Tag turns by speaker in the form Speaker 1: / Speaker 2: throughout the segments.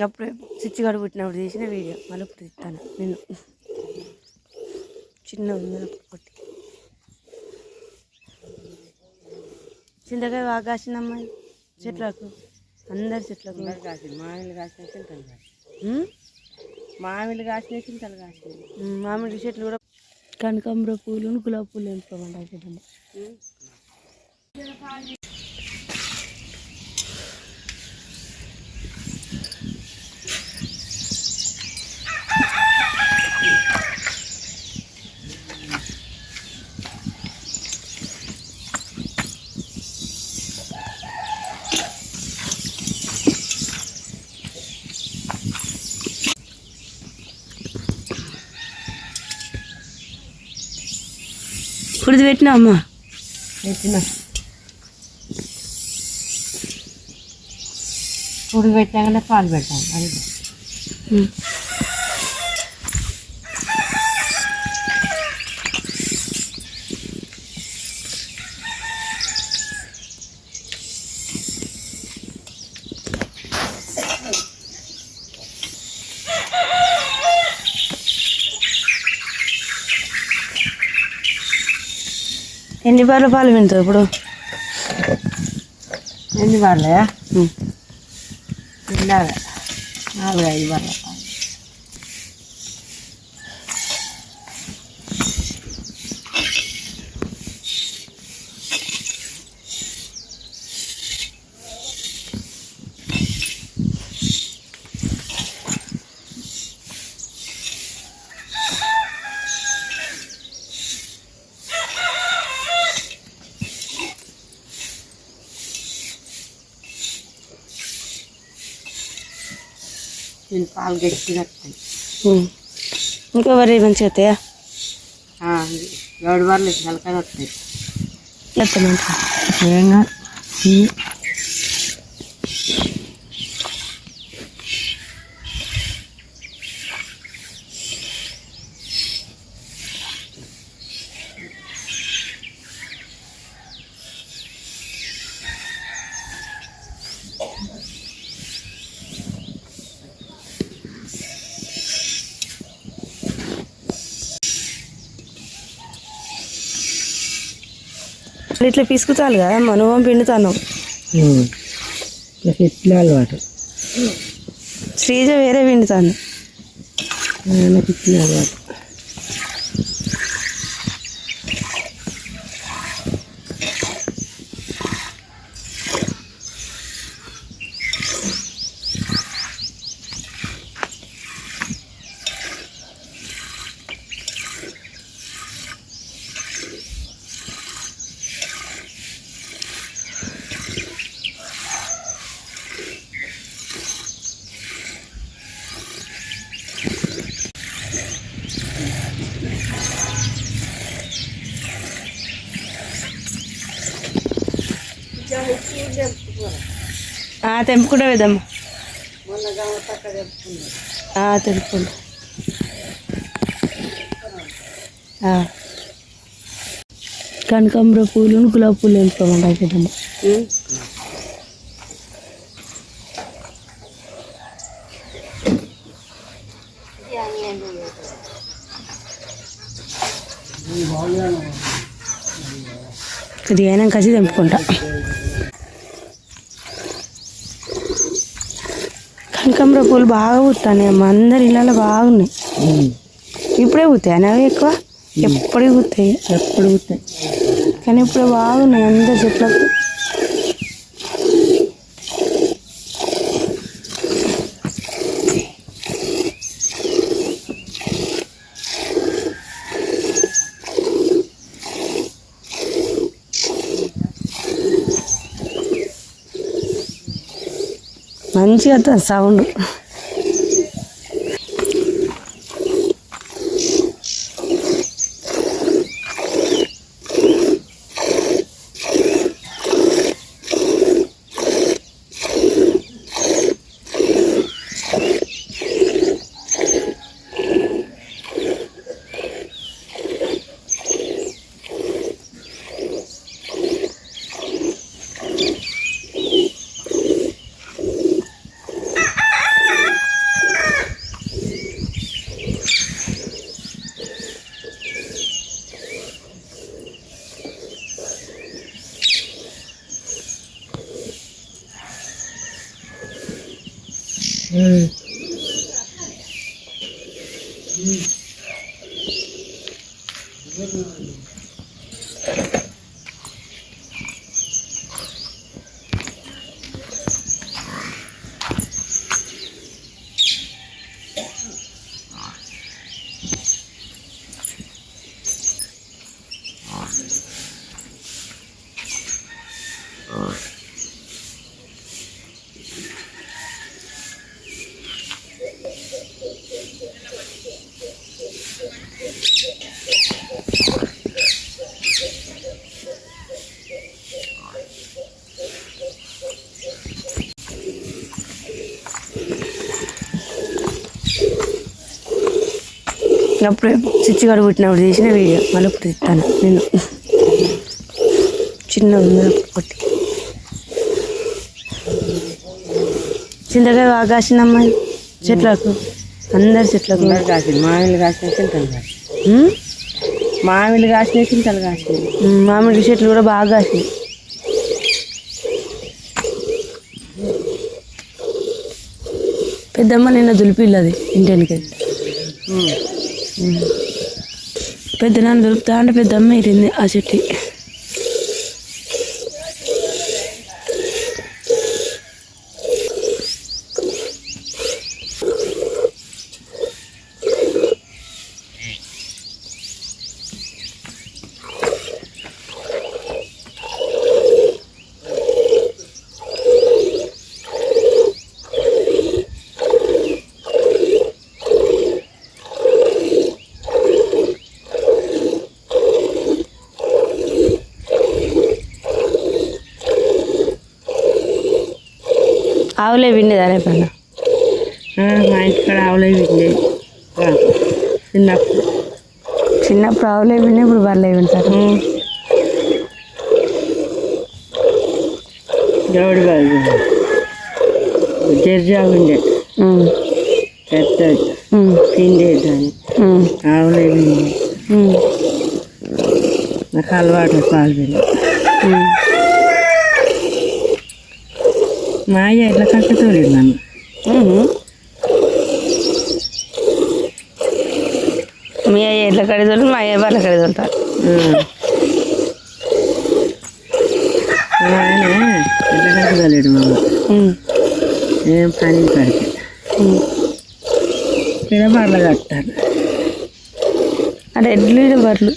Speaker 1: అప్పుడే చిచ్చుగాడు పుట్టినప్పుడు తీసిన వీడియో మళ్ళీ ఇప్పుడు ఇస్తాను నేను చిన్న ఉంది ఒకటి చింతకాయ బాగా కాసిందమ్మాయి చెట్లకు అందరి చెట్లకు
Speaker 2: కాసింది మామిడి కాసిన చింతలు కాసింది మామిడి కాసిన చింతలు కాసింది
Speaker 1: మామిడి చెట్లు కూడా కనకాంబర పూలు గులాబీ పూలు ఎంపుకోమంటారు. ఇప్పుడు పెట్టినా అమ్మా
Speaker 2: పెట్టినా ఇప్పుడు పెట్టాకనే పాలు పెట్టాను అది
Speaker 1: ఎన్ని బార్ల పాలు వింటావు ఇప్పుడు
Speaker 2: ఎన్ని బార్లయా 4-5 బార్ల పాలు నేను పాలు గట్టిగా వస్తాయి
Speaker 1: ఇంకా వరి మంచిగా వస్తాయా
Speaker 2: 7 బార్లు నలకాయ వస్తాయి
Speaker 1: ఏంగా ఇట్లా పీసుకుతాను కదా మనం పిండుతాను
Speaker 2: ఇట్లా అలవాటు
Speaker 1: శ్రీజ వేరే పిండుతాను
Speaker 2: నాకు ఇట్లా అలవాటు
Speaker 1: తెంపుకుంటా వేదమ్మా తెంపుకుంటా కనకాంబర పూలు గులాబీ పూలు ఎంపుకోమంటారు పెద్దమ్మ ఇది అయినా కసి తెంపుకుంటా కనకాంబర పూలు బాగా పూస్తాయి అమ్మ అందరి ఇళ్ళలో బాగున్నాయి ఇప్పుడే పూతాయి అనేవి ఎక్కువ ఎప్పుడు పూతాయి కానీ ఇప్పుడు బాగున్నాయి అందరి చెట్లకు మంచిగా వస్తుంది సౌండ్ అప్పుడే చిచ్చుగాడు పుట్టినప్పుడు తీసిన వీడియో మళ్ళీ ఇప్పుడు ఇస్తాను నేను చిన్న ఉంది కొట్టి చింతకాయ బాగా కాసిందమ్మా చెట్లకు అందరి చెట్లకు
Speaker 2: కాసింది మామిడి కాసిన చింతలు కాసింది మామిడి కాసిన చింతలు కాసింది
Speaker 1: మామిడి చెట్లు కూడా బాగా కాసినాయి పెద్దమ్మ నిన్న దులిపిల్లది ఇంటికి పెద్ద నాన్న దులుపుతా అంటే పెద్దమ్మ ఇరింది ఆ చెట్టు ఆవులే విండేది అనే పైన
Speaker 2: మా ఇంటికాడ ఆవులే విండేది
Speaker 1: చిన్నప్పుడు ఆవులే విండే ఇప్పుడు బర్లే వింటారు
Speaker 2: గౌడి బాగు జర్జి ఆవు ఉండే పెద్దది పిండేది దాన్ని ఆవులే విండే నాకు అలవాటు పాలు విండే మా అయ్య ఎట్లా కట్ట తోలేదు నన్ను
Speaker 1: మీ అయ్య ఎట్లా కడిదోళ్ళు మా అయ్య వాళ్ళ కడిదోలుతారు
Speaker 2: మా ఆయన ఎట్లా కట్ట తోలేడు మా ఏం పని కడితే ఇక్కడ బర్రెలు కట్టారు
Speaker 1: అంటే ఎడ్లు బర్రెలు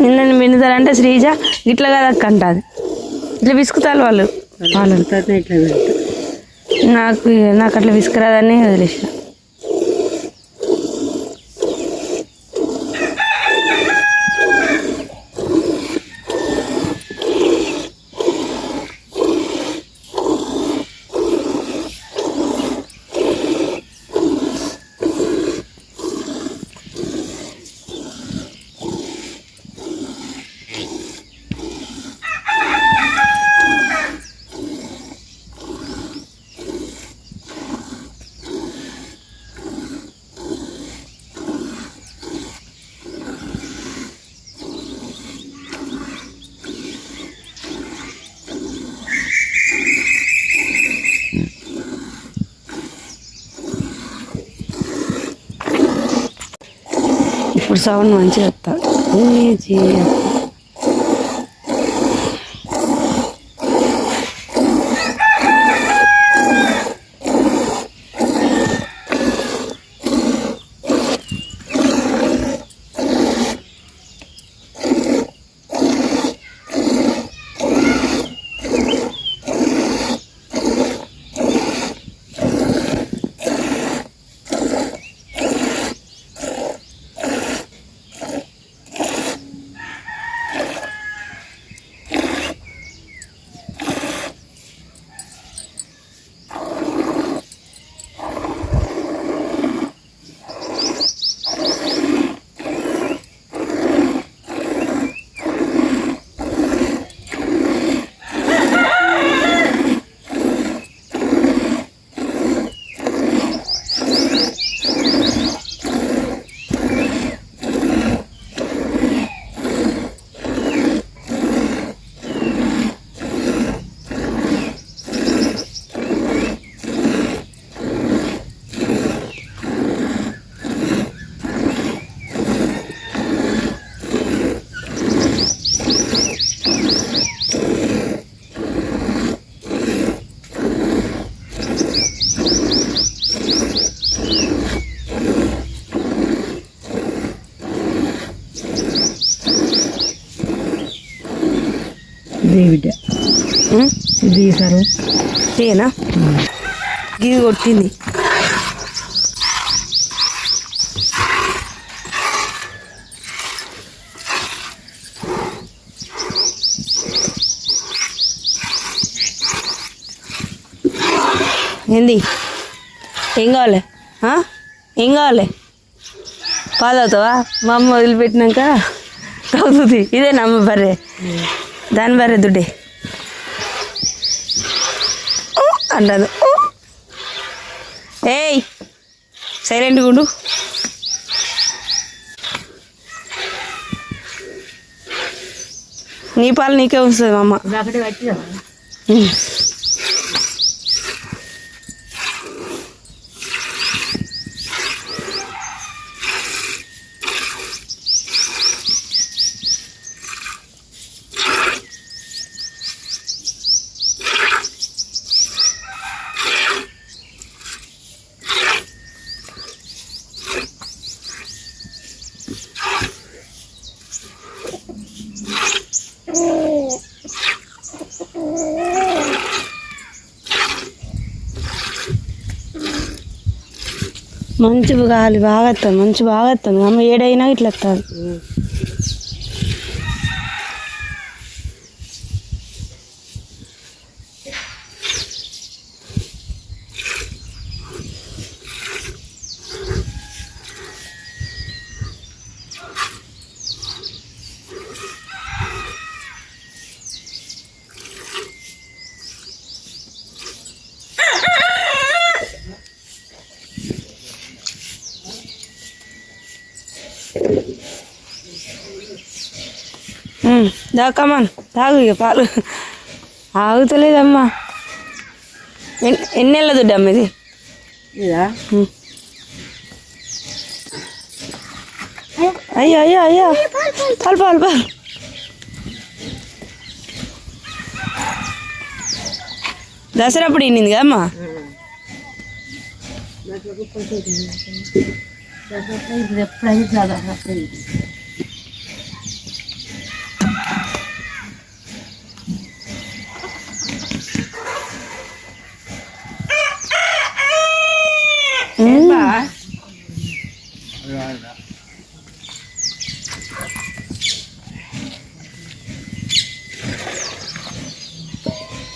Speaker 1: నిన్న వినుతారంటే శ్రీజ ఇట్లా కదా అక్క అంటుంది ఇట్లా విసుకుతారు వాళ్ళు
Speaker 2: ఇట్లా పెడతా
Speaker 1: నాకు అట్లా విసుకురాదని వదిలేసిన ఇప్పుడు సౌండ్ మంచిగా వస్తా
Speaker 2: సిద్ధయ్య బిడ్డ సిద్ధయ్య సారు
Speaker 1: ఏనా గిది కొట్టింది. ఏంది ఏం కావాలి? ఏం కావాలి? పాలు తాగుతావా? మా అమ్మ వదిలిపెట్టినాక తాగుతుంది. ఇదే అమ్మ బర్రె, దాని బర్రె దుడ్డే అంటాను. ఏయ్ సైలెంట్గా ఉండు. నీ పాలు నీకే వస్తుంది మా అమ్మ. మంచి గాలి బాగా వస్తుంది, మంచి బాగా వస్తుంది. అమ్మ ఏడైనా ఇట్లా వస్తుంది. దాకమ్మన్ తాగు ఇక పాలు. ఆగుతలేదమ్మా. ఎన్ని నెలల దుడ్డమ్మ ఇది? అయ్యో అయ్యో అయ్యో పాలు పాలు పాలు. దసరా అప్పుడు ఇన్నింది కదమ్మా.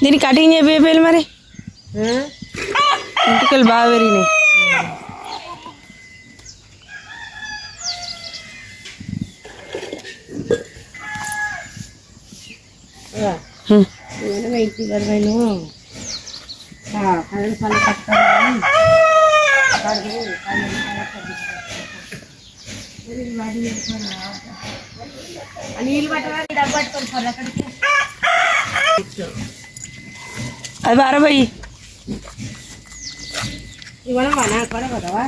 Speaker 1: దీన్ని కటింగ్ చేయకపోయి మరి ఇంటికి బాగా పెరిగినాయి. అది బారబోయి
Speaker 2: ఇవాళ మన కొడగదవా.